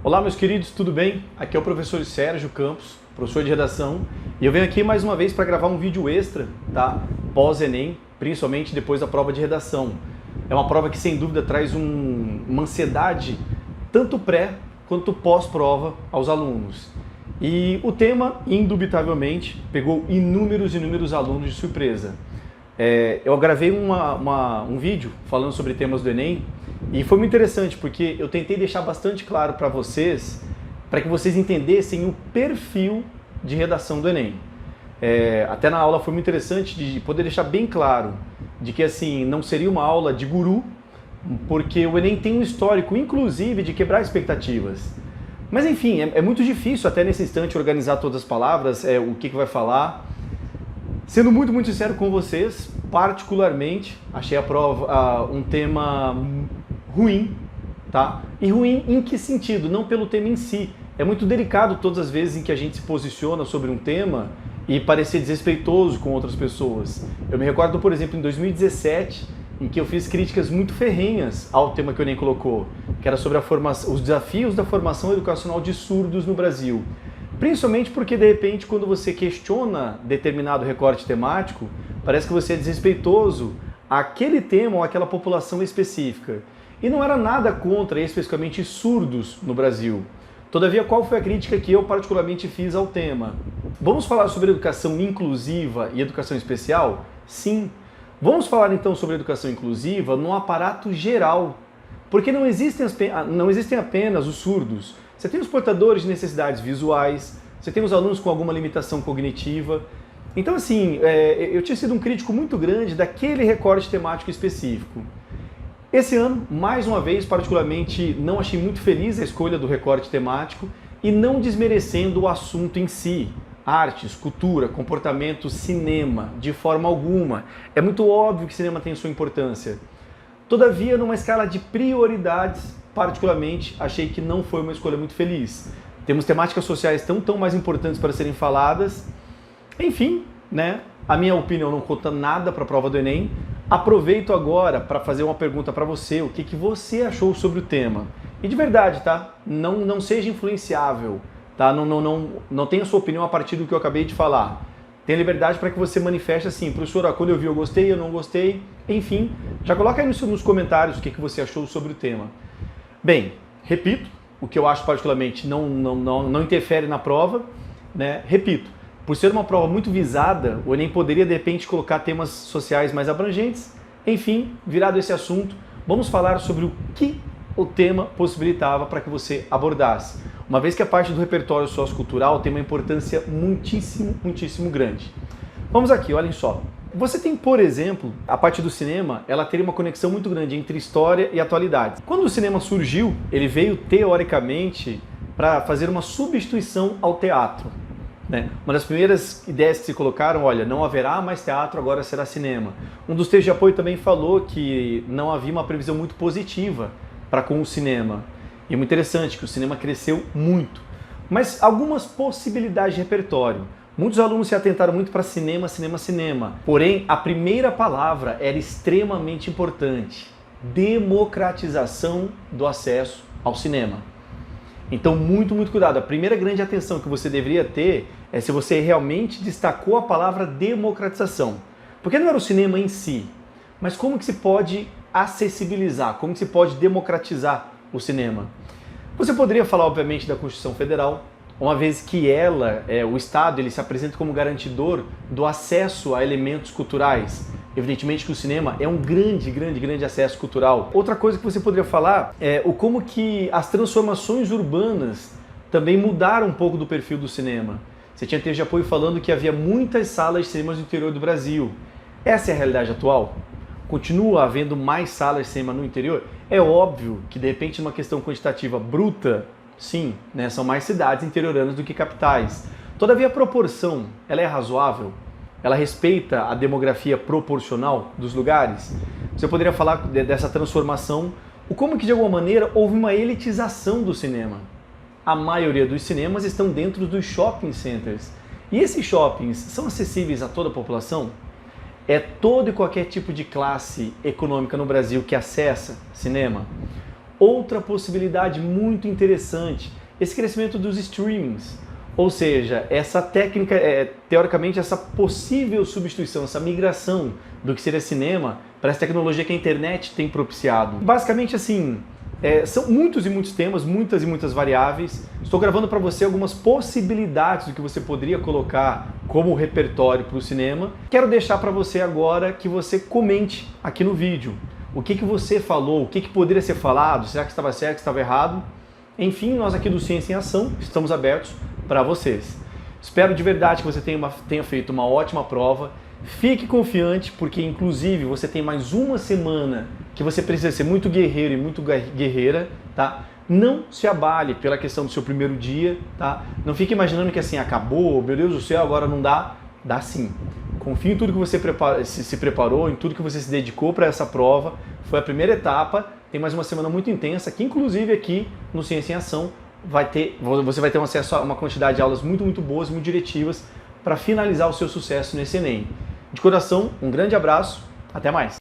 Olá, meus queridos, tudo bem? Aqui é o professor Sérgio Campos, professor de redação, e eu venho aqui mais uma vez para gravar um vídeo extra, tá? Pós-ENEM, principalmente depois da prova de redação. É uma prova que sem dúvida traz uma ansiedade, tanto pré quanto pós-prova aos alunos. E o tema, indubitavelmente, pegou inúmeros alunos de surpresa. Eu gravei um vídeo falando sobre temas do Enem e foi muito interessante porque eu tentei deixar bastante claro para vocês, para que vocês entendessem o perfil de redação do Enem. Até na aula foi muito interessante de poder deixar bem claro de que assim, não seria uma aula de guru, porque o Enem tem um histórico, inclusive, de quebrar expectativas. Mas enfim, é muito difícil até nesse instante organizar todas as palavras, o que vai falar. Sendo muito sincero com vocês, particularmente, achei a prova um tema ruim, tá? E ruim em que sentido? Não pelo tema em si. É muito delicado todas as vezes em que a gente se posiciona sobre um tema e parecer desrespeitoso com outras pessoas. Eu me recordo, por exemplo, em 2017, em que eu fiz críticas muito ferrenhas ao tema que o Enem colocou, que era sobre os desafios da formação educacional de surdos no Brasil. Principalmente porque, de repente, quando você questiona determinado recorte temático, parece que você é desrespeitoso àquele tema ou àquela população específica. E não era nada contra, especificamente, surdos no Brasil. Todavia, qual foi a crítica que eu particularmente fiz ao tema? Vamos falar sobre educação inclusiva e educação especial? Sim. Vamos falar, então, sobre educação inclusiva no aparato geral. Porque não existem apenas os surdos. Você tem os portadores de necessidades visuais, você tem os alunos com alguma limitação cognitiva. Então, assim, eu tinha sido um crítico muito grande daquele recorte temático específico. Esse ano, mais uma vez, particularmente, não achei muito feliz a escolha do recorte temático e não desmerecendo o assunto em si. Artes, cultura, comportamento, cinema, de forma alguma. É muito óbvio que cinema tem sua importância. Todavia, numa escala de prioridades, particularmente, achei que não foi uma escolha muito feliz. Temos temáticas sociais tão mais importantes para serem faladas. Enfim, né? A minha opinião não conta nada para a prova do Enem. Aproveito agora para fazer uma pergunta para você. O que você achou sobre o tema? E de verdade, tá? Não seja influenciável, tá? Não tenha sua opinião a partir do que eu acabei de falar. Tenha liberdade para que você manifeste assim, professor, quando eu vi eu gostei, eu não gostei. Enfim, já coloca aí nos comentários o que você achou sobre o tema. Bem, repito, o que eu acho particularmente não interfere na prova, né? Repito, por ser uma prova muito visada, o Enem poderia de repente colocar temas sociais mais abrangentes. Enfim, virado esse assunto, vamos falar sobre o que o tema possibilitava para que você abordasse. Uma vez que a parte do repertório sociocultural tem uma importância muitíssimo grande. Vamos aqui, olhem só. Você tem, por exemplo, a parte do cinema, ela teria uma conexão muito grande entre história e atualidade. Quando o cinema surgiu, ele veio teoricamente para fazer uma substituição ao teatro, né? Uma das primeiras ideias que se colocaram, olha, não haverá mais teatro, agora será cinema. Um dos textos de apoio também falou que não havia uma previsão muito positiva para com o cinema. E é muito interessante que o cinema cresceu muito. Mas algumas possibilidades de repertório. Muitos alunos se atentaram muito para cinema. Porém, a primeira palavra era extremamente importante. Democratização do acesso ao cinema. Então, muito cuidado. A primeira grande atenção que você deveria ter é se você realmente destacou a palavra democratização. Porque não era o cinema em si, mas como que se pode acessibilizar, como que se pode democratizar o cinema. Você poderia falar, obviamente, da Constituição Federal, uma vez que o Estado, ele se apresenta como garantidor do acesso a elementos culturais. Evidentemente que o cinema é um grande acesso cultural. Outra coisa que você poderia falar é como que as transformações urbanas também mudaram um pouco do perfil do cinema. Você tinha texto de apoio falando que havia muitas salas de cinemas no interior do Brasil. Essa é a realidade atual? Continua havendo mais salas de cinema no interior? É óbvio que, de repente, numa questão quantitativa bruta, sim, né, são mais cidades interioranas do que capitais. Todavia, a proporção, ela é razoável? Ela respeita a demografia proporcional dos lugares? Você poderia falar dessa transformação, como que, de alguma maneira, houve uma elitização do cinema. A maioria dos cinemas estão dentro dos shopping centers. E esses shoppings são acessíveis a toda a população? É todo e qualquer tipo de classe econômica no Brasil que acessa cinema? outra possibilidade muito interessante, esse crescimento dos streamings. Ou seja, essa técnica, teoricamente, essa possível substituição, essa migração do que seria cinema para essa tecnologia que a internet tem propiciado. Basicamente assim, são muitos e muitos temas, muitas e muitas variáveis. Estou gravando para você algumas possibilidades do que você poderia colocar como repertório para o cinema. Quero deixar para você agora que você comente aqui no vídeo. O que você falou, o que poderia ser falado, será que estava certo, estava errado? Enfim, nós aqui do Ciência em Ação estamos abertos para vocês. Espero de verdade que você tenha feito uma ótima prova. Fique confiante, porque inclusive você tem mais uma semana que você precisa ser muito guerreiro e muito guerreira, tá? Não se abale pela questão do seu primeiro dia, tá? Não fique imaginando que assim, acabou, meu Deus do céu, agora não dá. Dá sim. Confie em tudo que você se preparou, em tudo que você se dedicou para essa prova. Foi a primeira etapa, tem mais uma semana muito intensa, que inclusive aqui no Ciência em Ação você vai ter um acesso a uma quantidade de aulas muito boas, muito diretivas para finalizar o seu sucesso nesse Enem. De coração, um grande abraço, até mais!